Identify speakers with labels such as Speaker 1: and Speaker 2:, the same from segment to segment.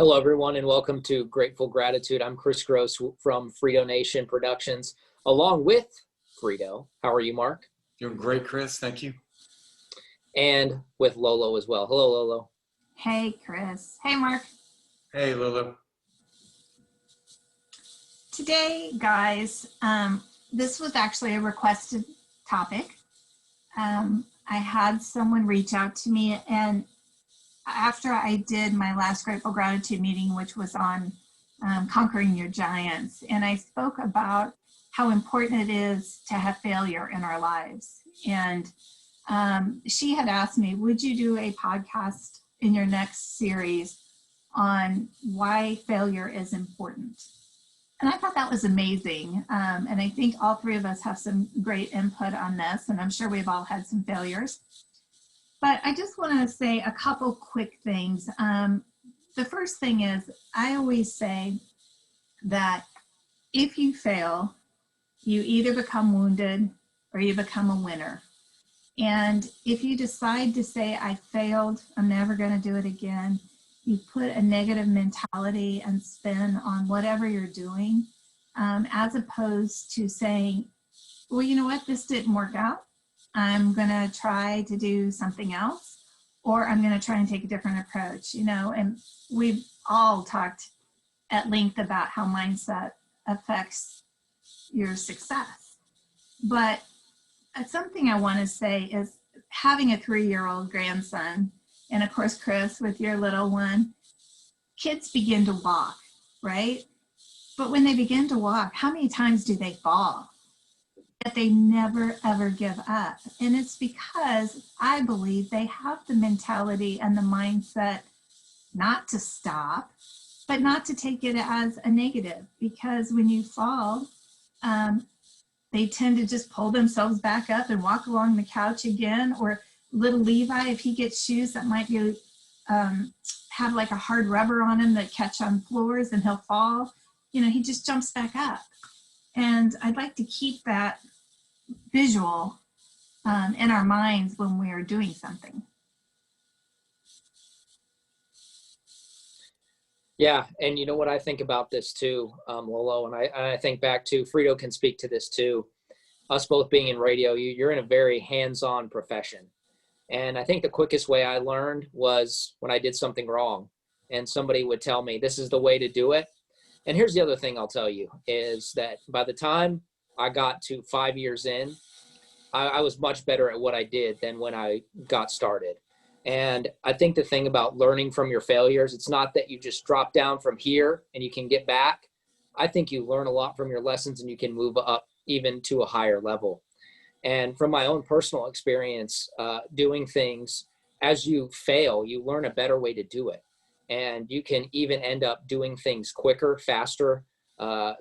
Speaker 1: Hello, everyone, and welcome to Grateful Gratitude. I'm Kris from Frito Nation Productions, along with Frito. How are you, Mark?
Speaker 2: Doing great, Kris. Thank you.
Speaker 1: And with Lolo as well. Hello, Lolo.
Speaker 3: Hey, Kris. Hey, Mark.
Speaker 2: Hey, Lolo.
Speaker 3: Today, guys, this was actually a requested topic. I had someone reach out to me, and after I did my last Grateful Gratitude meeting, which was on conquering your giants, and I spoke about how important it is to have failure in our lives. And she had asked me, would you do a podcast in your next series on why failure is important? And I thought that was amazing. And I think all three of us have some great input on this, and I'm sure we've all had some failures. But I just want to say a couple quick things. The first thing is, I always say that if you fail, you either become wounded or you become a winner. And if you decide to say, I failed, I'm never going to do it again, you put a negative mentality and spin on whatever you're doing, as opposed to saying, well, you know what, this didn't work out. I'm going to try to do something else, or I'm going to try and take a different approach, and we've all talked at length about how mindset affects your success. But something I want to say is having a 3-year-old grandson, and of course, Kris, with your little one, kids begin to walk, right? But when they begin to walk, how many times do they fall? That they never, ever give up. And it's because I believe they have the mentality and the mindset not to stop, but not to take it as a negative. Because when you fall, they tend to just pull themselves back up and walk along the couch again. Or little Levi, if he gets shoes that might be have like a hard rubber on him that catch on floors and he'll fall, he just jumps back up. And I'd like to keep that visual in our minds when we are doing something.
Speaker 1: Yeah, and you know what I think about this too, Lolo, and I think back to, Frito can speak to this too, us both being in radio, you're in a very hands-on profession. And I think the quickest way I learned was when I did something wrong and somebody would tell me, this is the way to do it. And here's the other thing I'll tell you is that by the time I got to 5 years in, I was much better at what I did than when I got started. And I think the thing about learning from your failures, it's not that you just drop down from here and you can get back. I think you learn a lot from your lessons and you can move up even to a higher level. And from my own personal experience, doing things, as you fail, you learn a better way to do it. And you can even end up doing things quicker, faster,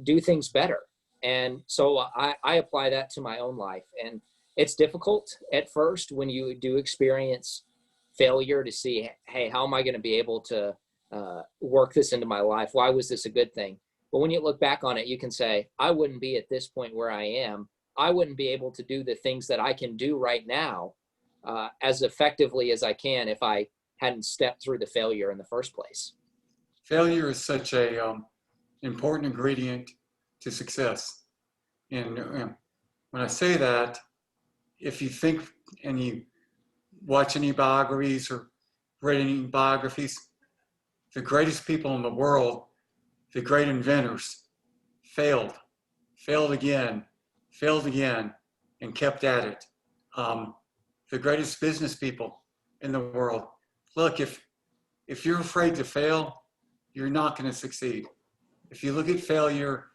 Speaker 1: do things better. And so I apply that to my own life. And it's difficult at first when you do experience failure to see, hey, how am I going to be able to work this into my life? Why was this a good thing? But when you look back on it, you can say, I wouldn't be at this point where I am. I wouldn't be able to do the things that I can do right now as effectively as I can if I hadn't stepped through the failure in the first place.
Speaker 2: Failure is such a important ingredient to success. And when I say that, if you think and you watch any biographies or read any biographies, the greatest people in the world, the great inventors, failed again, and kept at it. The greatest business people in the world. Look, if you're afraid to fail, you're not going to succeed. If you look at failure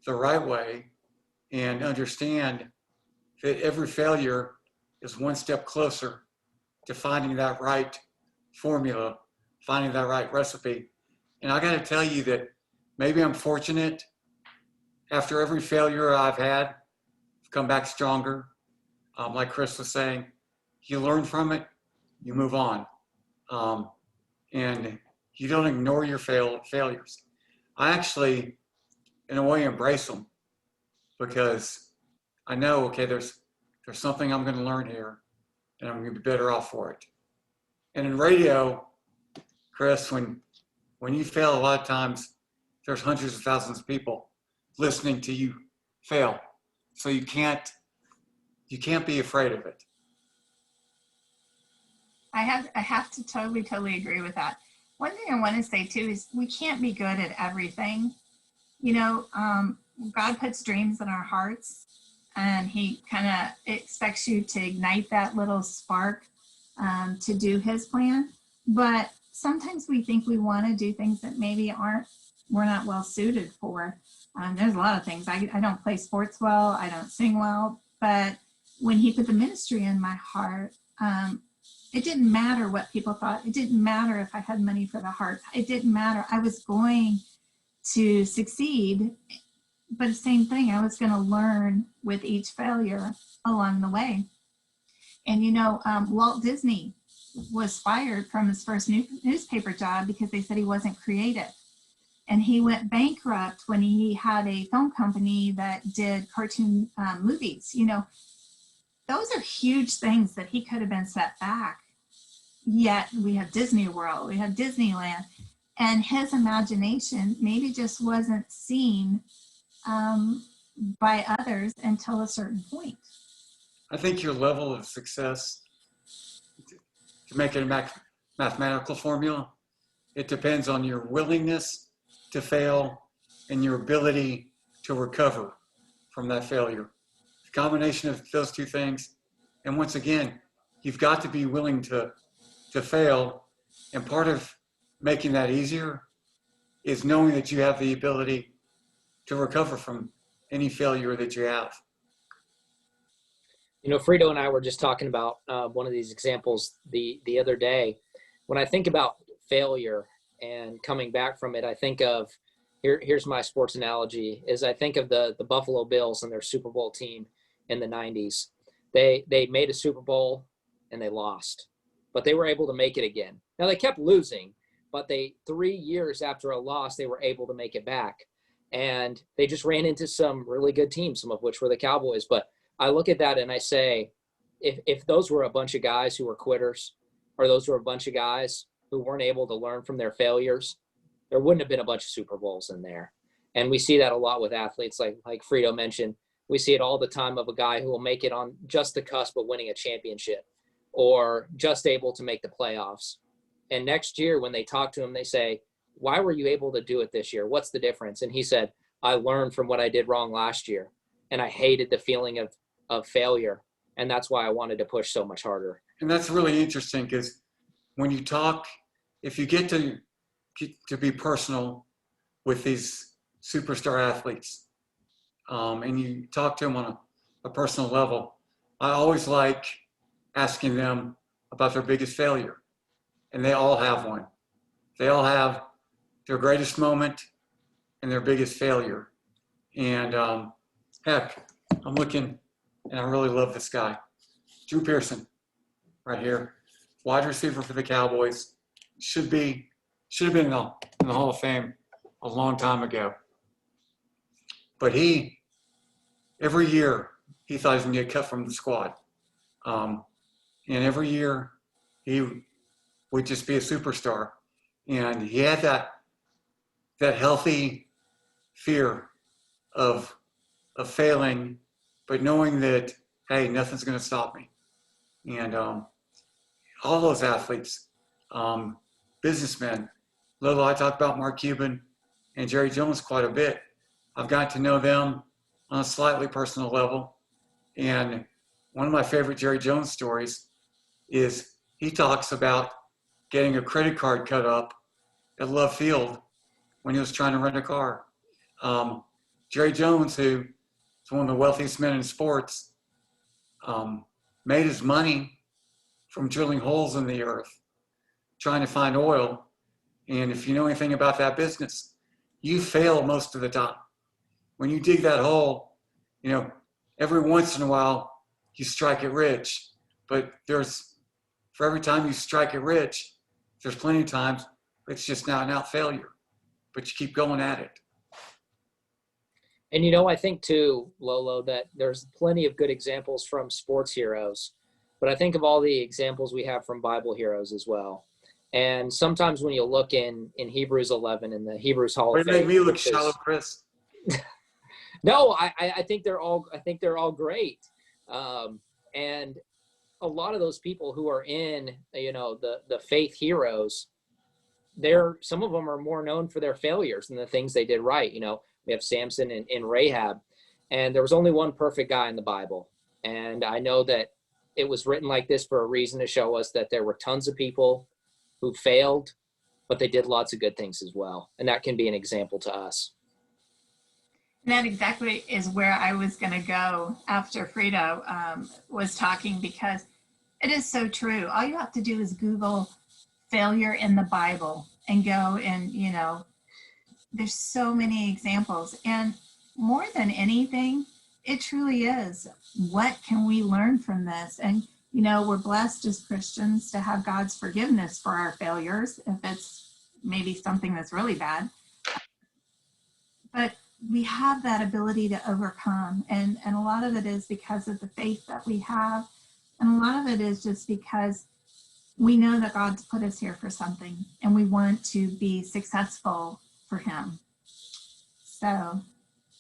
Speaker 2: the right way and understand that every failure is one step closer to finding that right formula, finding that right recipe. And I got to tell you that maybe I'm fortunate. After every failure I've had, I've come back stronger. Like Kris was saying, you learn from it, you move on. And you don't ignore your failures. I actually, in a way, embrace them because I know, okay, there's something I'm going to learn here and I'm going to be better off for it. And in radio, Kris, when when you fail, a lot of times there's hundreds of thousands of people listening to you fail. So you can't be afraid of it.
Speaker 3: I have to totally agree with that. One thing I want to say too is we can't be good at everything. You know, God puts dreams in our hearts, and He kind of expects you to ignite that little spark to do His plan. But sometimes we think we want to do things that maybe we're not well suited for. There's a lot of things. I don't play sports well. I don't sing well. But when He put the ministry in my heart, it didn't matter what people thought. It didn't matter if I had money for the heart. It didn't matter. I was going to succeed. But the same thing, I was going to learn with each failure along the way. And, you know, Walt Disney was fired from his first newspaper job because they said he wasn't creative. And he went bankrupt when he had a film company that did cartoon movies. You know, those are huge things that he could have been set back. Yet we have Disney World, we have Disneyland, and his imagination maybe just wasn't seen by others until a certain point.
Speaker 2: I think your level of success, to make it a mathematical formula, it depends on your willingness to fail and your ability to recover from that failure. The combination of those two things, and once again, you've got to be willing to fail, and part of making that easier is knowing that you have the ability to recover from any failure that you have.
Speaker 1: You know, Frito and I were just talking about one of these examples the other day. When I think about failure and coming back from it, I think of, here's my sports analogy, is I think of the Buffalo Bills and their Super Bowl team in the 90s. They made a Super Bowl and they lost, but they were able to make it again. Now they kept losing, but 3 years after a loss, they were able to make it back. And they just ran into some really good teams, some of which were the Cowboys. But I look at that and I say, if those were a bunch of guys who were quitters, or those were a bunch of guys who weren't able to learn from their failures, there wouldn't have been a bunch of Super Bowls in there. And we see that a lot with athletes, like Frito mentioned. We see it all the time of a guy who will make it on just the cusp of winning a championship, or just able to make the playoffs. And next year, when they talk to him, they say, why were you able to do it this year? What's the difference? And he said, I learned from what I did wrong last year, and I hated the feeling of failure. And that's why I wanted to push so much harder.
Speaker 2: And that's really interesting, because when you talk, if you get to be personal with these superstar athletes, and you talk to them on a personal level, I always like asking them about their biggest failure. And they all have one. They all have their greatest moment and their biggest failure. And heck, I'm looking, and I really love this guy. Drew Pearson, right here, wide receiver for the Cowboys. Should have been in the Hall of Fame a long time ago. But every year, he thought he was going to get cut from the squad. And every year, he would just be a superstar. And he had that healthy fear of failing, but knowing that, hey, nothing's going to stop me. And all those athletes, businessmen, LoLo, I talk about Mark Cuban and Jerry Jones quite a bit. I've got to know them on a slightly personal level. And one of my favorite Jerry Jones stories is he talks about getting a credit card cut up at Love Field when he was trying to rent a car. Jerry Jones, who is one of the wealthiest men in sports, made his money from drilling holes in the earth, trying to find oil. And if you know anything about that business, you fail most of the time. When you dig that hole, you know, every once in a while you strike it rich, but for every time you strike it rich, there's plenty of times it's just not an out failure, but you keep going at it.
Speaker 1: And, you know, I think too, Lolo, that there's plenty of good examples from sports heroes, but I think of all the examples we have from Bible heroes as well. And sometimes when you look in Hebrews 11 in the Hebrews Hall
Speaker 2: Way
Speaker 1: of
Speaker 2: to make
Speaker 1: Fame,
Speaker 2: me look shallow, Kris.
Speaker 1: no, I think they're all great. And a lot of those people who are in, the faith heroes, some of them are more known for their failures than the things they did right. We have Samson and Rahab, and there was only one perfect guy in the Bible. And I know that it was written like this for a reason, to show us that there were tons of people who failed, but they did lots of good things as well. And that can be an example to us.
Speaker 3: And that exactly is where I was going to go after Frito was talking, because it is so true. All you have to do is Google failure in the Bible and go and, there's so many examples. And more than anything, it truly is, what can we learn from this? And, we're blessed as Christians to have God's forgiveness for our failures, if it's maybe something that's really bad. But we have that ability to overcome. And a lot of it is because of the faith that we have. And a lot of it is just because we know that God's put us here for something, and we want to be successful for him. So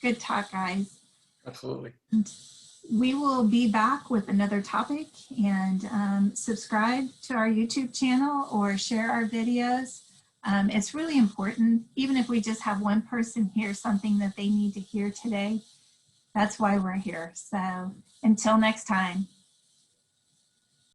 Speaker 3: good talk, guys.
Speaker 2: Absolutely.
Speaker 3: And we will be back with another topic, and subscribe to our YouTube channel or share our videos. It's really important, even if we just have one person hear something that they need to hear today. That's why we're here. So until next time.